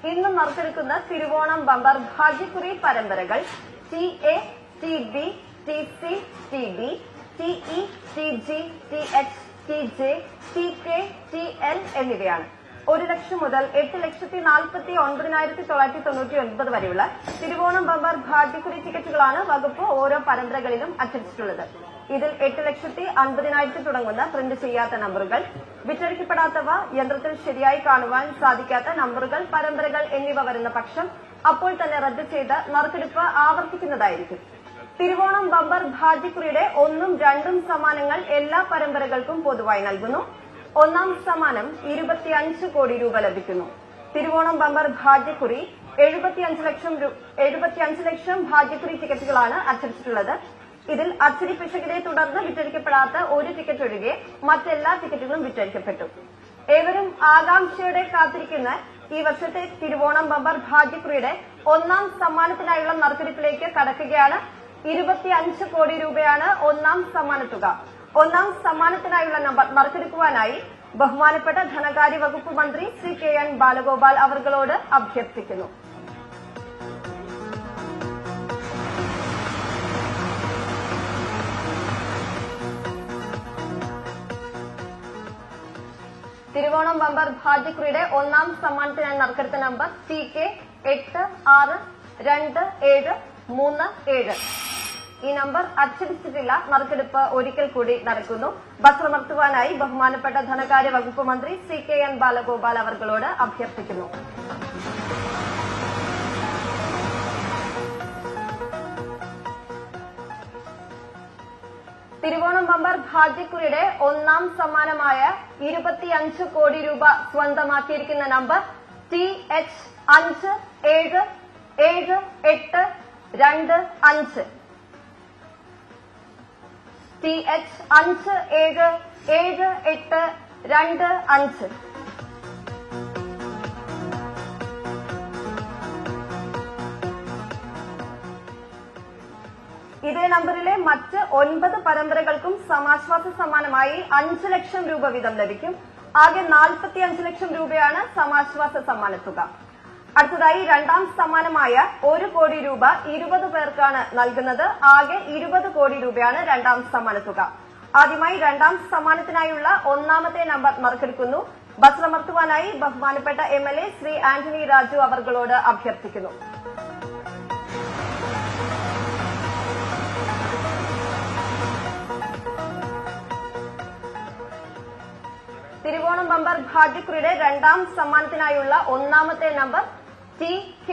ഇന്ന് നറുക്കെടുക്കുന്ന തിരുവോണം ബമ്പർ ഭാഗ്യക്കുറി പരമ്പരകൾ TA, TB, TC, TD, TE, TG, TH, TJ, TK, TL എന്നിവയാണ്. 1 ലക്ഷം മുതൽ 8,49,999 വരെയുള്ള തിരുവോണം ബമ്പർ ഭാഗ്യക്കുറി ടിക്കറ്റുകളാണ് വകുപ്പ് ഓരോ പരമ്പരകളിലും അച്ചടിച്ചിട്ടുള്ളത്. ഇതിൽ 8,50,000 തുടങ്ങുന്ന പ്രിന്റ് ചെയ്യാത്ത നമ്പറുകൾ, വിറ്റഴിക്കപ്പെടാത്തവ, യന്ത്രത്തിൽ ശരിയായി കാണുവാൻ സാധിക്കാത്ത നമ്പറുകൾ, പരമ്പരകൾ എന്നിവ വരുന്ന പക്ഷം അപ്പോൾ തന്നെ റദ്ദ് ചെയ്ത് നറുക്കെടുപ്പ് ആവർത്തിക്കുന്നതായിരിക്കും. തിരുവോണം ബമ്പർ ഭാഗ്യക്കുറിയുടെ 1ഉം 2ഉം സമ്മാനങ്ങൾ എല്ലാ പരമ്പരകൾക്കും പൊതുവായി നൽകുന്നു. 1ാം സമ്മാനം 25 കോടി രൂപ ലഭിക്കുന്നു. തിരുവോണം ബമ്പർ ഭാഗ്യക്കുറി 75 ലക്ഷം ഭാഗ്യക്കുറി ടിക്കറ്റുകളാണ് അച്ചടിച്ചിട്ടുള്ളത്. ഇതിൽ അച്ചടി പിശകിനെ തുടർന്ന് വിറ്റഴിക്കപ്പെടാത്ത ഒരു ടിക്കറ്റ് ഒഴികെ മറ്റെല്ലാ ടിക്കറ്റുകളും വിറ്റഴിക്കപ്പെട്ടു. ഏവരും ആകാംക്ഷയോടെ കാത്തിരിക്കുന്ന ഈ വർഷത്തെ തിരുവോണം ബമ്പർ ഭാഗ്യക്കുറിയുടെ 1ാം സമ്മാനത്തിനായുള്ള നറുക്കെടുപ്പിലേക്ക് കടക്കുകയാണ്. 25 കോടി രൂപയാണ് 1ാം സമ്മാനത്തുക. 1ാം സമ്മാനത്തിനായുള്ള നമ്പർ നറുക്കെടുക്കുവാനായി ബഹുമാനപ്പെട്ട ധനകാര്യ വകുപ്പ് മന്ത്രി ശ്രീ KN ബാലഗോപാൽ അവർകളോട് അഭ്യർത്ഥിക്കുന്നു. തിരുവോണം ബമ്പർ ഭാഗ്യക്കുറിയുടെ 1ാം സമ്മാനത്തിനായി നറുക്കെടുത്ത നമ്പർ TK 862737. ഈ നമ്പർ അച്ചടിച്ചിട്ടില്ല. നറുക്കെടുപ്പ് ഒരിക്കൽ കൂടി നടക്കുന്നു. ബസ്രമർത്തുവാനായി ബഹുമാനപ്പെട്ട ധനകാര്യ വകുപ്പ് മന്ത്രി ശ്രീ KN ബാലഗോപാൽ അവർകളോട് അഭ്യർത്ഥിക്കുന്നു. തിരുവോണം ബമ്പർ ഭാഗ്യക്കുറിയുടെ 1ാം സമ്മാനമായ 25 കോടി രൂപ സ്വന്തമാക്കിയിരിക്കുന്ന നമ്പർ TH 5772825. TH 5772825. ഇതേ നമ്പറിലെ മറ്റ് 9 പരമ്പരകൾക്കും സമാശ്വാസ സമ്മാനമായി 5 ലക്ഷം രൂപ വീതം ലഭിക്കും. ആകെ 45 ലക്ഷം രൂപയാണ് സമാശ്വാസ സമ്മാനത്തുക. അടുത്തതായി 2ാം സമ്മാനമായ 1 കോടി രൂപ 20 പേർക്കാണ് നൽകുന്നത്. ആകെ 20 കോടി രൂപയാണ് 2ാം സമ്മാനത്തുക. ആദ്യമായി 2ാം സമ്മാനത്തിനായുള്ള 1ാമത്തെ നമ്പർ നറുക്കെടുക്കുന്നു. ബസ്രമർത്തുവാനായി ബഹുമാനപ്പെട്ട MLA ശ്രീ ആന്റണി രാജു അവർകളോട് അഭ്യർത്ഥിക്കുന്നു. തിരുവോണം ബമ്പർ ഭാഗ്യക്കുറിയുടെ 2ാം സമ്മാനത്തിനായുള്ള 1ാമത്തെ നമ്പർ TK